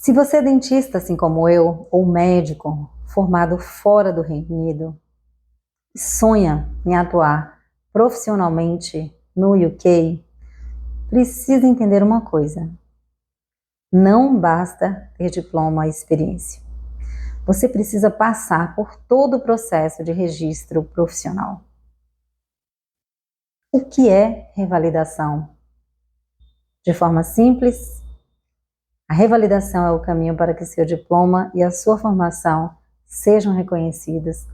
Se você é dentista, assim como eu, ou médico formado fora do Reino Unido, e sonha em atuar profissionalmente no UK, precisa entender uma coisa: não basta ter diploma e experiência. Você precisa passar por todo o processo de registro profissional. O que é revalidação? De forma simples, a revalidação é o caminho para que seu diploma e a sua formação sejam reconhecidas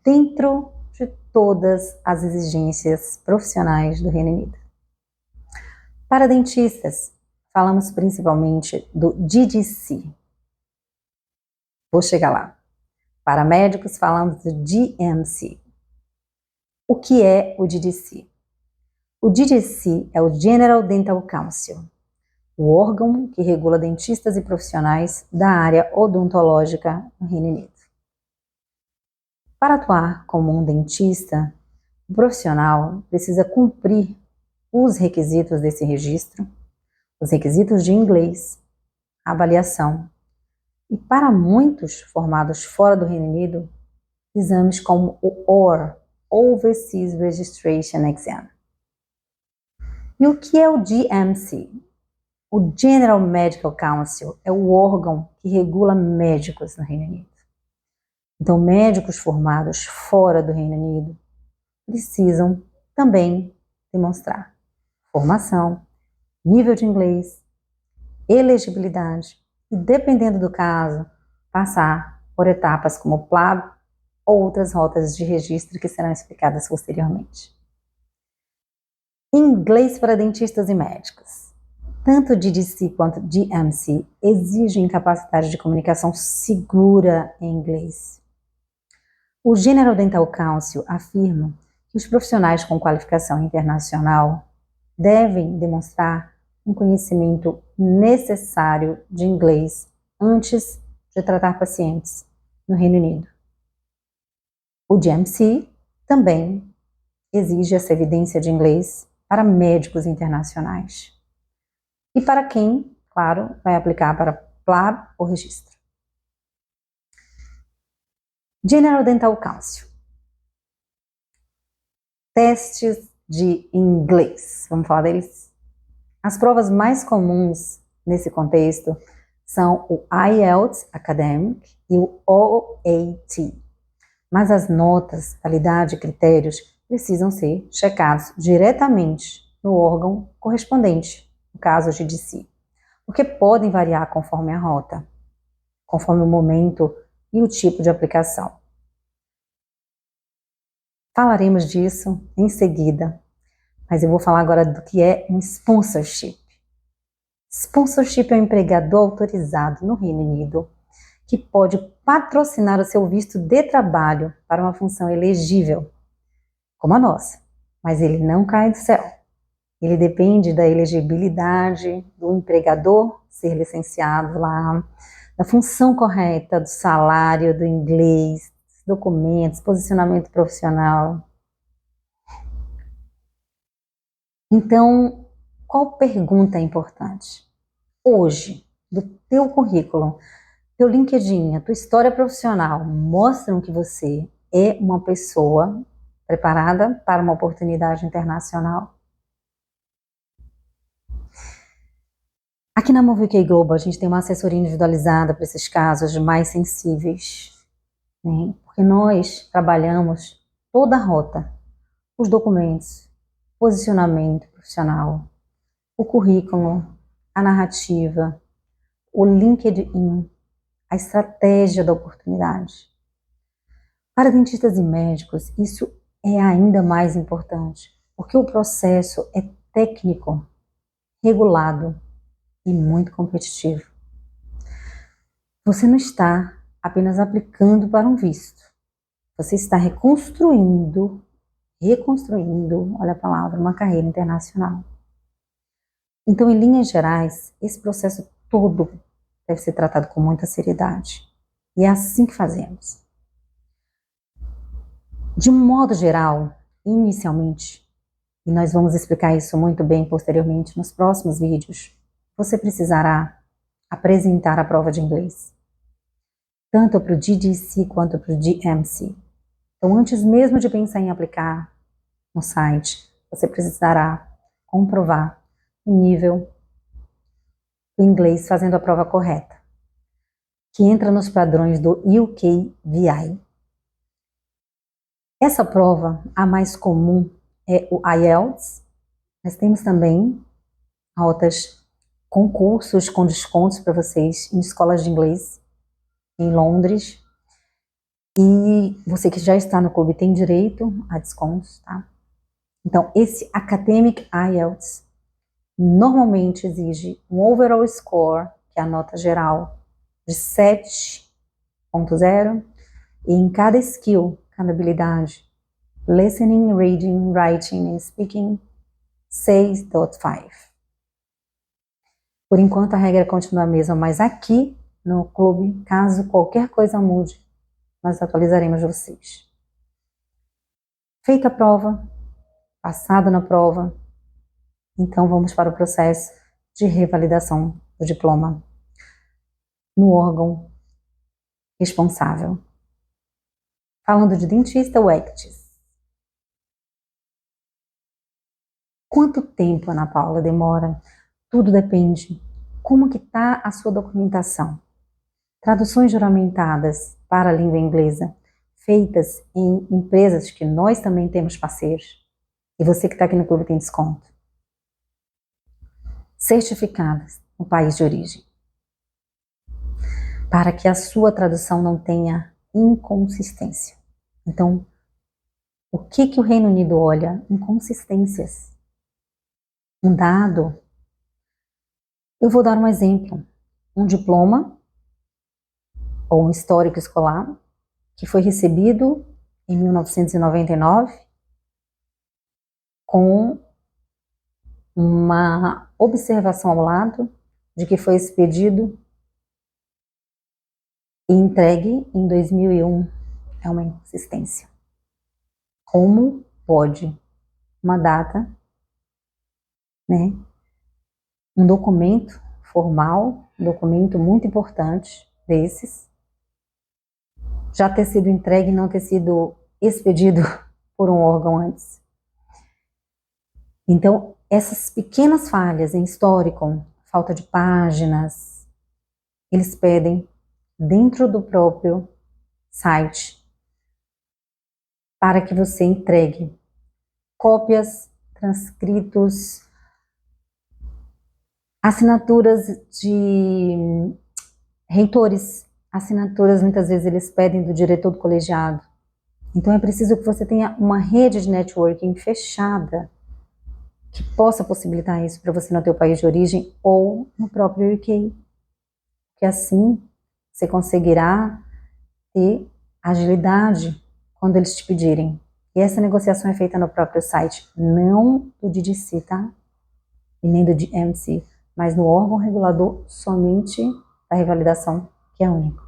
dentro de todas as exigências profissionais do Reino Unido. Para dentistas, falamos principalmente do GDC. Vou chegar lá. Para médicos, falamos do GMC. O que é o GDC? O GDC é o General Dental Council, o órgão que regula dentistas e profissionais da área odontológica no Reino Unido. Para atuar como um dentista, o profissional precisa cumprir os requisitos desse registro, os requisitos de inglês, avaliação e, para muitos formados fora do Reino Unido, exames como o OR, Overseas Registration Exam. E o que é o GMC? O General Medical Council é o órgão que regula médicos no Reino Unido. Então, médicos formados fora do Reino Unido precisam também demonstrar formação, nível de inglês, elegibilidade e, dependendo do caso, passar por etapas como PLAB ou outras rotas de registro que serão explicadas posteriormente. Inglês para dentistas e médicos. Tanto GDC quanto GMC exigem capacidade de comunicação segura em inglês. O General Dental Council afirma que os profissionais com qualificação internacional devem demonstrar um conhecimento necessário de inglês antes de tratar pacientes no Reino Unido. O GMC também exige essa evidência de inglês para médicos internacionais. E para quem, claro, vai aplicar para PLAB ou registro. General Dental Council. Testes de inglês. Vamos falar deles? As provas mais comuns nesse contexto são o IELTS Academic e o OAT. Mas as notas, qualidade e critérios precisam ser checados diretamente no órgão correspondente, no caso GDC, porque podem variar conforme a rota, conforme o momento e o tipo de aplicação. Falaremos disso em seguida, mas eu vou falar agora do que é um sponsorship. Sponsorship é um empregador autorizado no Reino Unido que pode patrocinar o seu visto de trabalho para uma função elegível, como a nossa, mas ele não cai do céu. Ele depende da elegibilidade do empregador ser licenciado lá, da função correta, do salário, do inglês, documentos, posicionamento profissional. Então, qual pergunta é importante? Hoje, do teu currículo, teu LinkedIn, a tua história profissional mostram que você é uma pessoa preparada para uma oportunidade internacional? Aqui na Move UK Global, a gente tem uma assessoria individualizada para esses casos mais sensíveis, né? Porque nós trabalhamos toda a rota, os documentos, posicionamento profissional, o currículo, a narrativa, o LinkedIn, a estratégia da oportunidade. Para dentistas e médicos, isso é ainda mais importante, porque o processo é técnico, regulado e muito competitivo. Você não está apenas aplicando para um visto, você está reconstruindo, olha a palavra, uma carreira internacional. Então, em linhas gerais, esse processo todo deve ser tratado com muita seriedade. E é assim que fazemos. De um modo geral, inicialmente, e nós vamos explicar isso muito bem posteriormente nos próximos vídeos, você precisará apresentar a prova de inglês, tanto para o GGC quanto para o GMC. Então, antes mesmo de pensar em aplicar no site, você precisará comprovar o nível do inglês fazendo a prova correta, que entra nos padrões do UKVI. Essa prova, a mais comum, é o IELTS. Nós temos também rotas, concursos com descontos para vocês em escolas de inglês em Londres. E você que já está no clube tem direito a descontos, tá? Então, esse Academic IELTS normalmente exige um overall score, que é a nota geral, de 7.0, e em cada skill, cada habilidade, listening, reading, writing and speaking, 6.5. Por enquanto a regra continua a mesma, mas aqui no clube, caso qualquer coisa mude, nós atualizaremos vocês. Feita a prova, passado na prova, então vamos para o processo de revalidação do diploma no órgão responsável. Falando de dentista, o ECTS. Quanto tempo, Ana Paula, demora? Tudo depende. Como que está a sua documentação? Traduções juramentadas para a língua inglesa, feitas em empresas que nós também temos parceiros. E você que está aqui no clube tem desconto. Certificadas no país de origem. Para que a sua tradução não tenha inconsistência. Então, o que o Reino Unido olha? Inconsistências. Um dado. Eu vou dar um exemplo. Um diploma ou um histórico escolar que foi recebido em 1999 com uma observação ao lado de que foi expedido e entregue em 2001. É uma inconsistência. Como pode uma data, né, um documento formal, um documento muito importante desses, já ter sido entregue e não ter sido expedido por um órgão antes? Então, essas pequenas falhas em histórico, falta de páginas, eles pedem dentro do próprio site para que você entregue cópias, transcritos, assinaturas de reitores, assinaturas muitas vezes eles pedem do diretor do colegiado. Então é preciso que você tenha uma rede de networking fechada que possa possibilitar isso para você no teu país de origem ou no próprio UK. Que assim você conseguirá ter agilidade quando eles te pedirem. E essa negociação é feita no próprio site, não do DDC, tá? E nem do DMC, mas no órgão regulador somente da revalidação, que é único.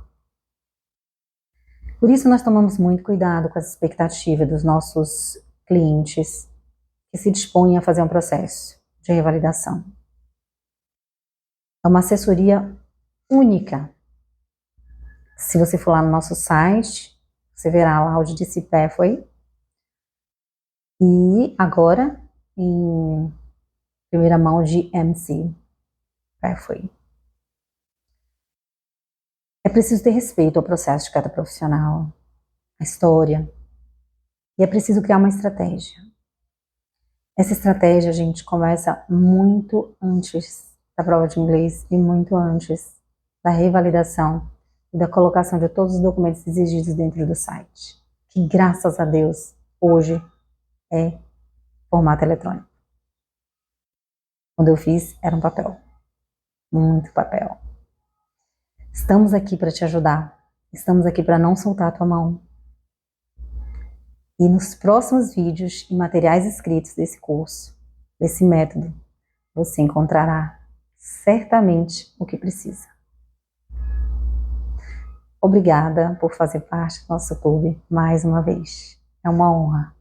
Por isso nós tomamos muito cuidado com as expectativas dos nossos clientes que se dispõem a fazer um processo de revalidação. É uma assessoria única. Se você for lá no nosso site, você verá lá o DDC Pathway. E agora, em primeira mão, de MC Pathway. É preciso ter respeito ao processo de cada profissional, a história, e é preciso criar uma estratégia. Essa estratégia, a gente, começa muito antes da prova de inglês e muito antes da revalidação e da colocação de todos os documentos exigidos dentro do site, que graças a Deus, hoje é formato eletrônico. Quando eu fiz, era um papel, muito papel. Estamos aqui para te ajudar, estamos aqui para não soltar a tua mão. E nos próximos vídeos e materiais escritos desse curso, desse método, você encontrará certamente o que precisa. Obrigada por fazer parte do nosso clube mais uma vez. É uma honra.